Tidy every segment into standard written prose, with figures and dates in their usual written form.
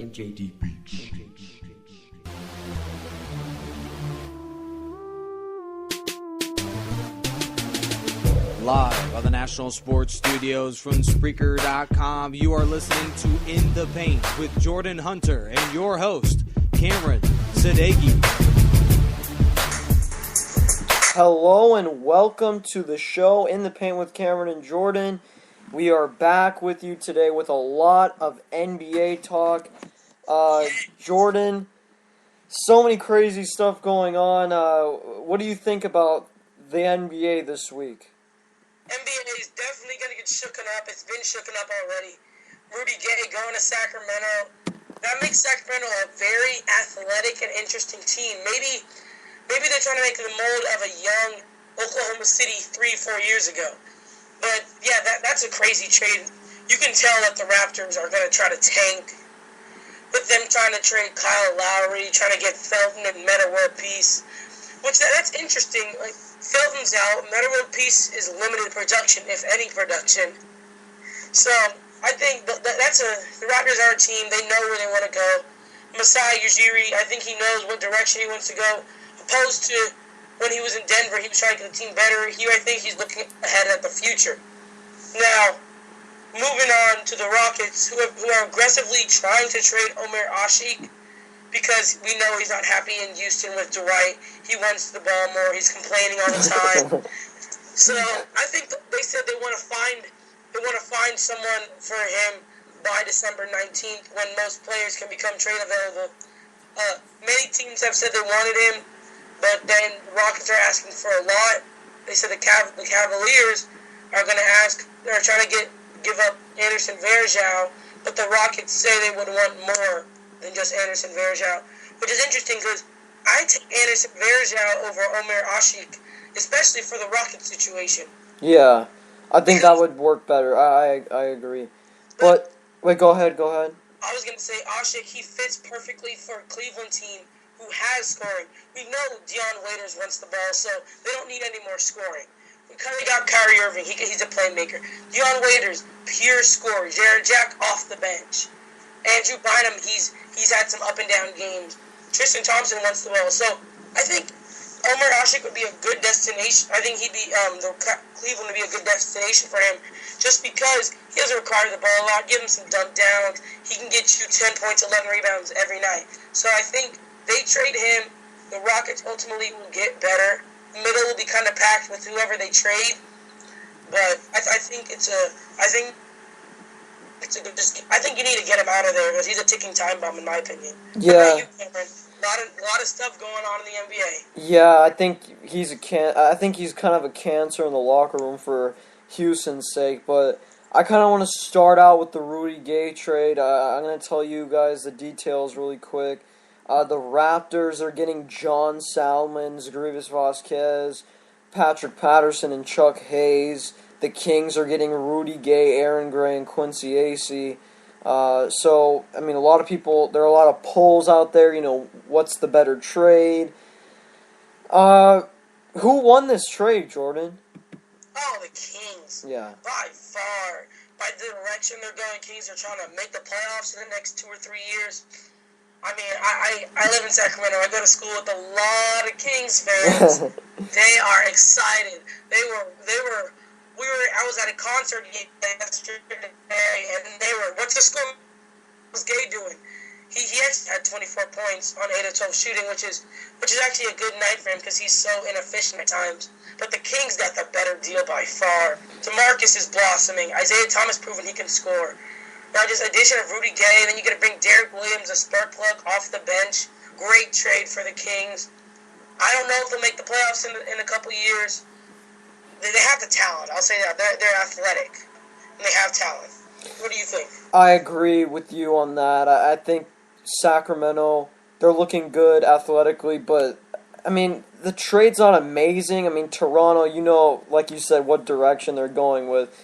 MJD Beats. Live on the National Sports Studios from Spreaker.com, you are listening to In the Paint with Jordan Hunter and your host, Cameron Sadeghi. Hello and welcome to the show In the Paint with Cameron and Jordan. We are back with you today with a lot of NBA talk. Jordan, so many crazy stuff going on. What do you think about the NBA this week? NBA is definitely going to get shooken up. It's been shooken up already. Rudy Gay going to Sacramento. That makes Sacramento a very athletic and interesting team. Maybe they're trying to make the mold of a young Oklahoma City 3-4 years ago. But, yeah, that's a crazy trade. You can tell that the Raptors are going to try to tank with them trying to trade Kyle Lowry, trying to get Felton and Metta World Peace. Which, that's interesting. Like, Felton's out. Metta World Peace is limited production, if any production. So, I think the Raptors are a team. They know where they want to go. Masai Ujiri, I think he knows what direction he wants to go. Opposed to when he was in Denver, he was trying to get the team better. Here, I think he's looking ahead at the future. Now, moving on to the Rockets, who are aggressively trying to trade Omer Asik because we know he's not happy in Houston with Dwight. He wants the ball more. He's complaining all the time. So I think they said they want to find someone for him by December 19th when most players can become trade available. Many teams have said they wanted him. But then the Rockets are asking for a lot. They said the Cavaliers are going to they're trying to give up Anderson Varejao, but the Rockets say they would want more than just Anderson Varejao, which is interesting because I take Anderson Varejao over Omer Asik, especially for the Rockets situation. Yeah, I think that would work better. I agree. But wait, go ahead. I was going to say Asik, he fits perfectly for a Cleveland team who has scoring. We know Dion Waiters wants the ball, so they don't need any more scoring. We kind of got Kyrie Irving. He's a playmaker. Dion Waiters, pure scorer. Jared Jack off the bench. Andrew Bynum, he's had some up and down games. Tristan Thompson wants the ball. So I think Omer Asik would be a good destination. I think Cleveland would be a good destination for him just because he doesn't require the ball a lot. Give him some dunk downs. He can get you 10 points, 11 rebounds every night. So I think they trade him. The Rockets ultimately will get better. The middle will be kind of packed with whoever they trade. But I think you need to get him out of there because he's a ticking time bomb in my opinion. Yeah. A lot of stuff going on in the NBA. Yeah, I think he's kind of a cancer in the locker room for Houston's sake, but I kind of want to start out with the Rudy Gay trade. I'm going to tell you guys the details really quick. The Raptors are getting John Salmons, Grievous Vasquez, Patrick Patterson, and Chuck Hayes. The Kings are getting Rudy Gay, Aaron Gray, and Quincy Acey. So, I mean, there are a lot of polls out there, what's the better trade? Who won this trade, Jordan? Oh, the Kings. Yeah. By far. By the direction they're going, Kings are trying to make the playoffs in the next 2 or 3 years. I mean, I live in Sacramento. I go to school with a lot of Kings fans. They are excited. I was at a concert yesterday, and they were, what's the score was Gay doing? He actually had 24 points on 8 of 12 shooting, which is actually a good night for him because he's so inefficient at times. But the Kings got the better deal by far. DeMarcus is blossoming. Isaiah Thomas proven he can score. Now, just addition of Rudy Gay, then you got to bring Derek Williams, a spark plug, off the bench. Great trade for the Kings. I don't know if they'll make the playoffs in a couple years. They have the talent. I'll say that. They're athletic, and they have talent. What do you think? I agree with you on that. I think Sacramento, they're looking good athletically, but, I mean, the trade's not amazing. I mean, Toronto, like you said, what direction they're going with.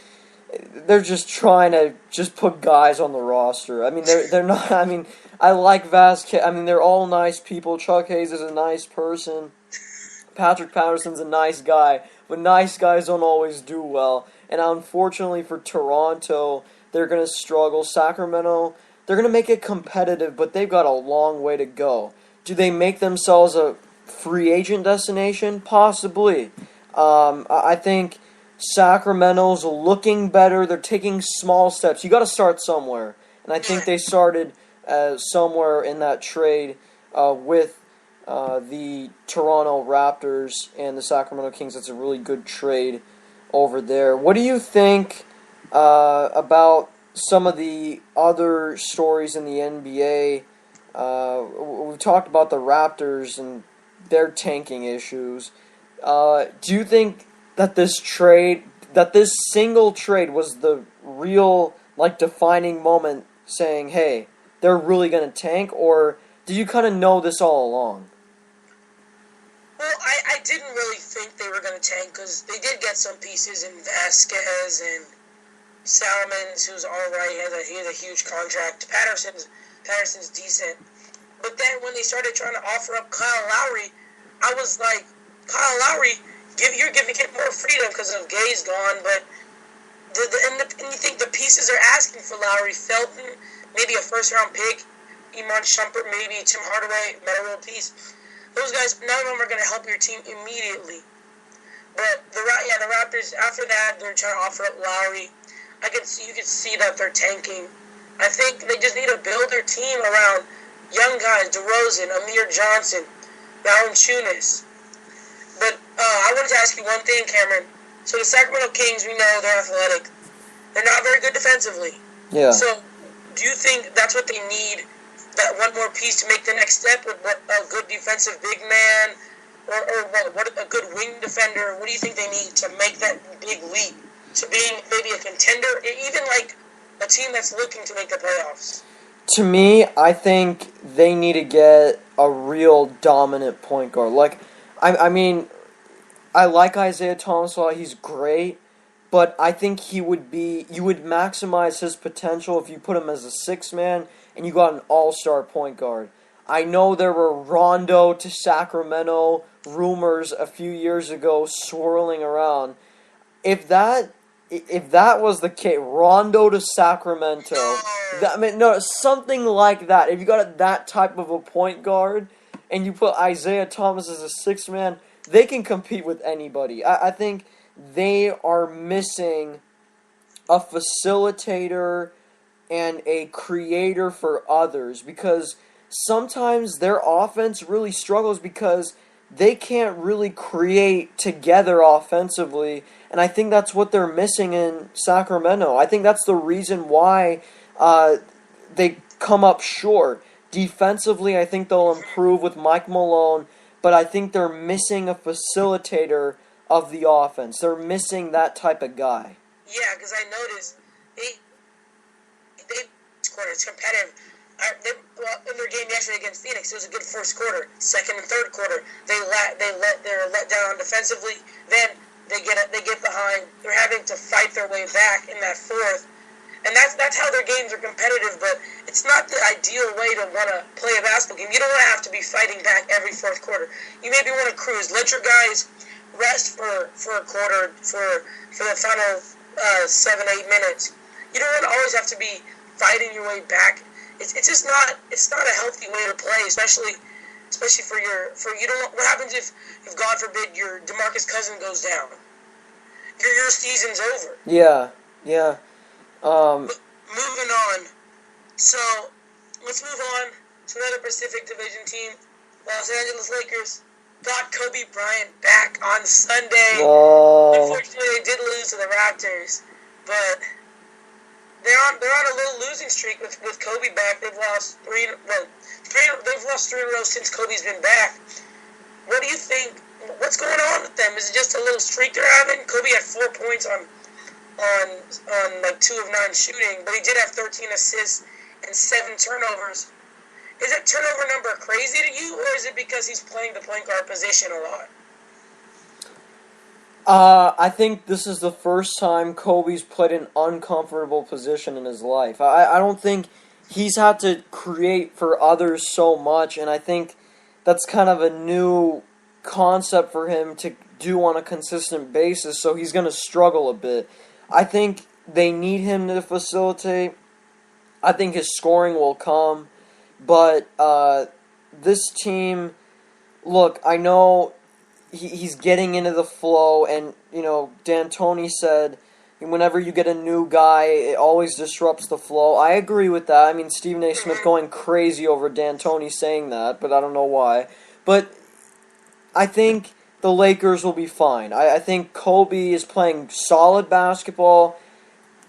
They're just trying to put guys on the roster. I mean, they're not. I mean, I like Vasquez. I mean, they're all nice people. Chuck Hayes is a nice person. Patrick Patterson's a nice guy, but nice guys don't always do well. And unfortunately for Toronto, they're going to struggle. Sacramento, they're going to make it competitive, but they've got a long way to go. Do they make themselves a free agent destination? Possibly. I think Sacramento's looking better. They're taking small steps. You got to start somewhere, and I think they started somewhere in that trade with the Toronto Raptors and the Sacramento Kings. That's a really good trade over there. What do you think about some of the other stories in the NBA? We've talked about the Raptors and their tanking issues. Do you think that this single trade was the real, defining moment saying, hey, they're really going to tank, or did you kind of know this all along? Well, I didn't really think they were going to tank because they did get some pieces in Vasquez and Salmons, who's all right. He has a huge contract. Patterson's decent. But then when they started trying to offer up Kyle Lowry, I was like, Kyle Lowry, you're giving him more freedom because of Gay's gone, but and you think the pieces they're asking for Lowry, Felton, maybe a first-round pick, Iman Shumpert, maybe Tim Hardaway, metal piece. Those guys, none of them are going to help your team immediately. But the Raptors, after that, they're trying to offer up Lowry. You can see that they're tanking. I think they just need to build their team around young guys, DeRozan, Amir Johnson, Valanciunas. But I wanted to ask you one thing, Cameron. So the Sacramento Kings, we know they're athletic. They're not very good defensively. Yeah. So do you think that's what they need, that one more piece to make the next step with a good defensive big man or what a good wing defender? What do you think they need to make that big leap to being maybe a contender, even like a team that's looking to make the playoffs? To me, I think they need to get a real dominant point guard. I mean, I like Isaiah Thomas a lot. He's great, but I think you would maximize his potential if you put him as a sixth man and you got an all-star point guard. I know there were Rondo to Sacramento rumors a few years ago swirling around. If that was the case, Rondo to Sacramento, something like that. If you got that type of a point guard and you put Isaiah Thomas as a sixth man, they can compete with anybody. I think they are missing a facilitator and a creator for others, because sometimes their offense really struggles because they can't really create together offensively, and I think that's what they're missing in Sacramento. I think that's the reason why they come up short. Defensively, I think they'll improve with Mike Malone, but I think they're missing a facilitator of the offense. They're missing that type of guy. Yeah, because I noticed they scored. It's competitive. In their game yesterday against Phoenix, it was a good first quarter. Second and third quarter, they're let down defensively. Then they get behind. They're having to fight their way back in that fourth, and that's how their games are competitive. But it's not the ideal way to want to play a basketball game. You don't want to have to be fighting back every fourth quarter. You maybe want to cruise. Let your guys rest for a quarter for the final 7-8 minutes. You don't want to always have to be fighting your way back. It's just not a healthy way to play, especially for you don't. What happens if God forbid your DeMarcus Cousins goes down? Your season's over. Yeah. Moving on. So let's move on to another Pacific Division team. Los Angeles Lakers got Kobe Bryant back on Sunday. Oh. Unfortunately, they did lose to the Raptors, but they're on a little losing streak with Kobe back. They've lost three in a row since Kobe's been back. What do you think? What's going on with them? Is it just a little streak they're having? Kobe had 4 points on 2 of 9 shooting, but he did have 13 assists and 7 turnovers. Is that turnover number crazy to you, or is it because he's playing the point guard position a lot? I think this is the first time Kobe's played an uncomfortable position in his life. I don't think he's had to create for others so much, and I think that's kind of a new concept for him to do on a consistent basis, so he's going to struggle a bit. I think they need him to facilitate. I think his scoring will come, but this team, look, I know he's getting into the flow, and D'Antoni said whenever you get a new guy, it always disrupts the flow. I agree with that. I mean, Stephen A. Smith going crazy over D'Antoni saying that, but I don't know why. But I think the Lakers will be fine. I think Kobe is playing solid basketball.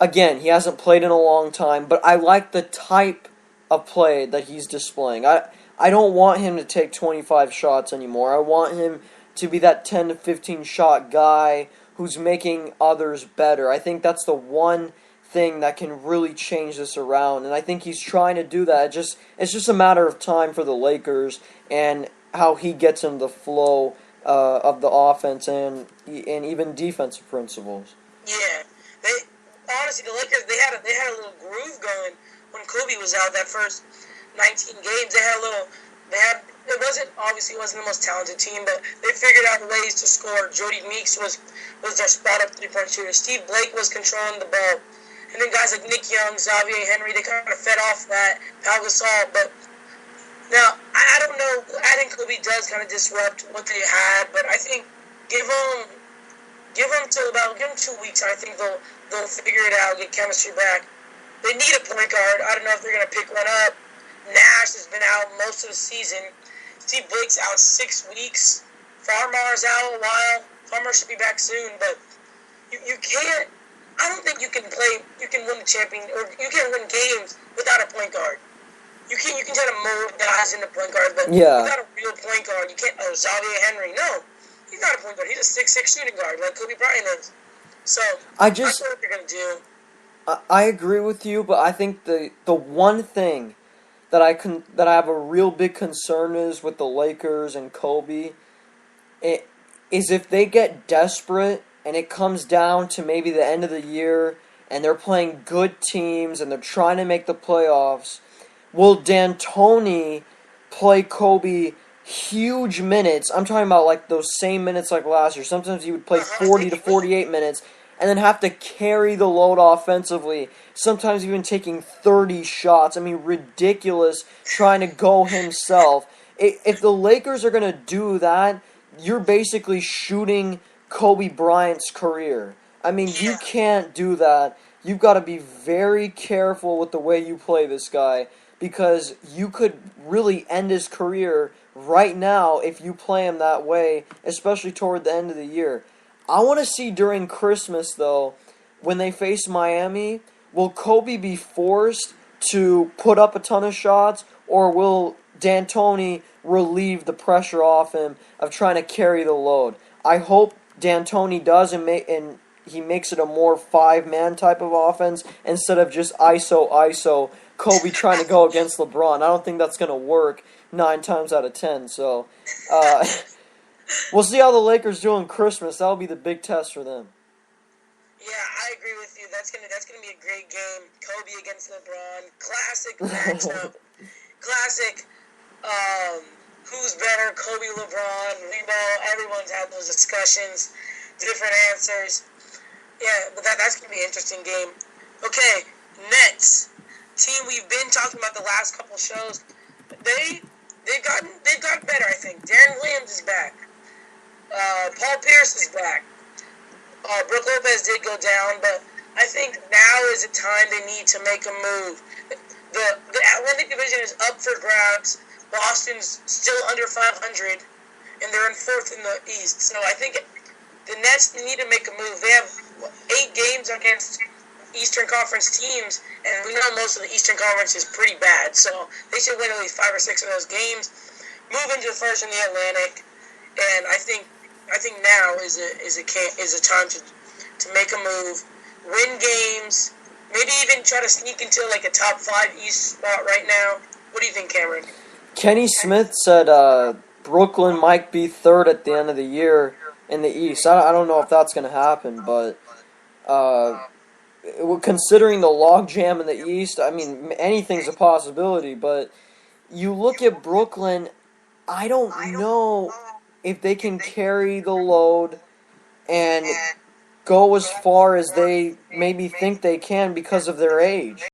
Again, he hasn't played in a long time, but I like the type of play that he's displaying. I don't want him to take 25 shots anymore. I want him to be that 10 to 15 shot guy who's making others better. I think that's the one thing that can really change this around, and I think he's trying to do that. It's just a matter of time for the Lakers and how he gets into the flow of the offense and even defensive principles. Yeah, honestly, the Lakers they had a little groove going when Kobe was out. That first 19 games, it wasn't the most talented team, but they figured out ways to score. Jody Meeks was their spot up 3-point shooter. Steve Blake was controlling the ball, and then guys like Nick Young, Xavier Henry, they kind of fed off that. Pau Gasol, but now I don't know. I think Kobe does kind of disrupt what they had, but I think give them 2 weeks. I think they'll figure it out, get chemistry back. They need a point guard. I don't know if they're going to pick one up. Nash has been out most of the season. Steve Blake's out 6 weeks. Farmar's out a while. Farmar should be back soon, but you can't. I don't think you can win the champion, or you can't win games without a point guard. You can try to mold guys into point guards, but without a real point guard, you can't. Oh, Xavier Henry, no, he's not a point guard. He's a 6'6" shooting guard like Kobe Bryant is. So I don't know what they're gonna do. I agree with you, but I think the one thing that I have a real big concern is with the Lakers and Kobe, is if they get desperate and it comes down to maybe the end of the year and they're playing good teams and they're trying to make the playoffs, will D'Antoni play Kobe huge minutes? I'm talking about like those same minutes like last year. Sometimes he would play 40 to 48 minutes and then have to carry the load offensively, sometimes even taking 30 shots. I mean, ridiculous, trying to go himself. If the Lakers are going to do that, you're basically shooting Kobe Bryant's career. I mean, you can't do that. You've got to be very careful with the way you play this guy, because you could really end his career right now if you play him that way, especially toward the end of the year. I want to see during Christmas, though, when they face Miami, will Kobe be forced to put up a ton of shots, or will D'Antoni relieve the pressure off him of trying to carry the load? I hope D'Antoni does, and he makes it a more five-man type of offense instead of just ISO, Kobe trying to go against LeBron. I don't think that's going to work 9 times out of 10, so we'll see how the Lakers do on Christmas. That'll be the big test for them. Yeah, I agree with you. That's gonna be a great game. Kobe against LeBron, classic matchup. Classic. Who's better, Kobe, LeBron? We know everyone's had those discussions, different answers. Yeah, but that's gonna be an interesting game. Okay, Nets team we've been talking about the last couple shows. They've gotten better. I think Darren Williams is back. Paul Pierce is back. Brook Lopez did go down, but I think now is the time they need to make a move. The Atlantic Division is up for grabs. Boston's still under 500, and they're in 4th in the East. So I think the Nets need to make a move. They have 8 games against Eastern Conference teams, and we know most of the Eastern Conference is pretty bad. So they should win at least 5 or 6 of those games, move into first in the Atlantic, and I think now is a time to make a move, win games, maybe even try to sneak into like a top 5 East spot right now. What do you think, Cameron? Kenny Smith said Brooklyn might be 3rd at the end of the year in the East. I don't know if that's going to happen, but considering the logjam in the East, I mean, anything's a possibility. But you look at Brooklyn, I don't know if they can carry the load and go as far as they maybe think they can because of their age.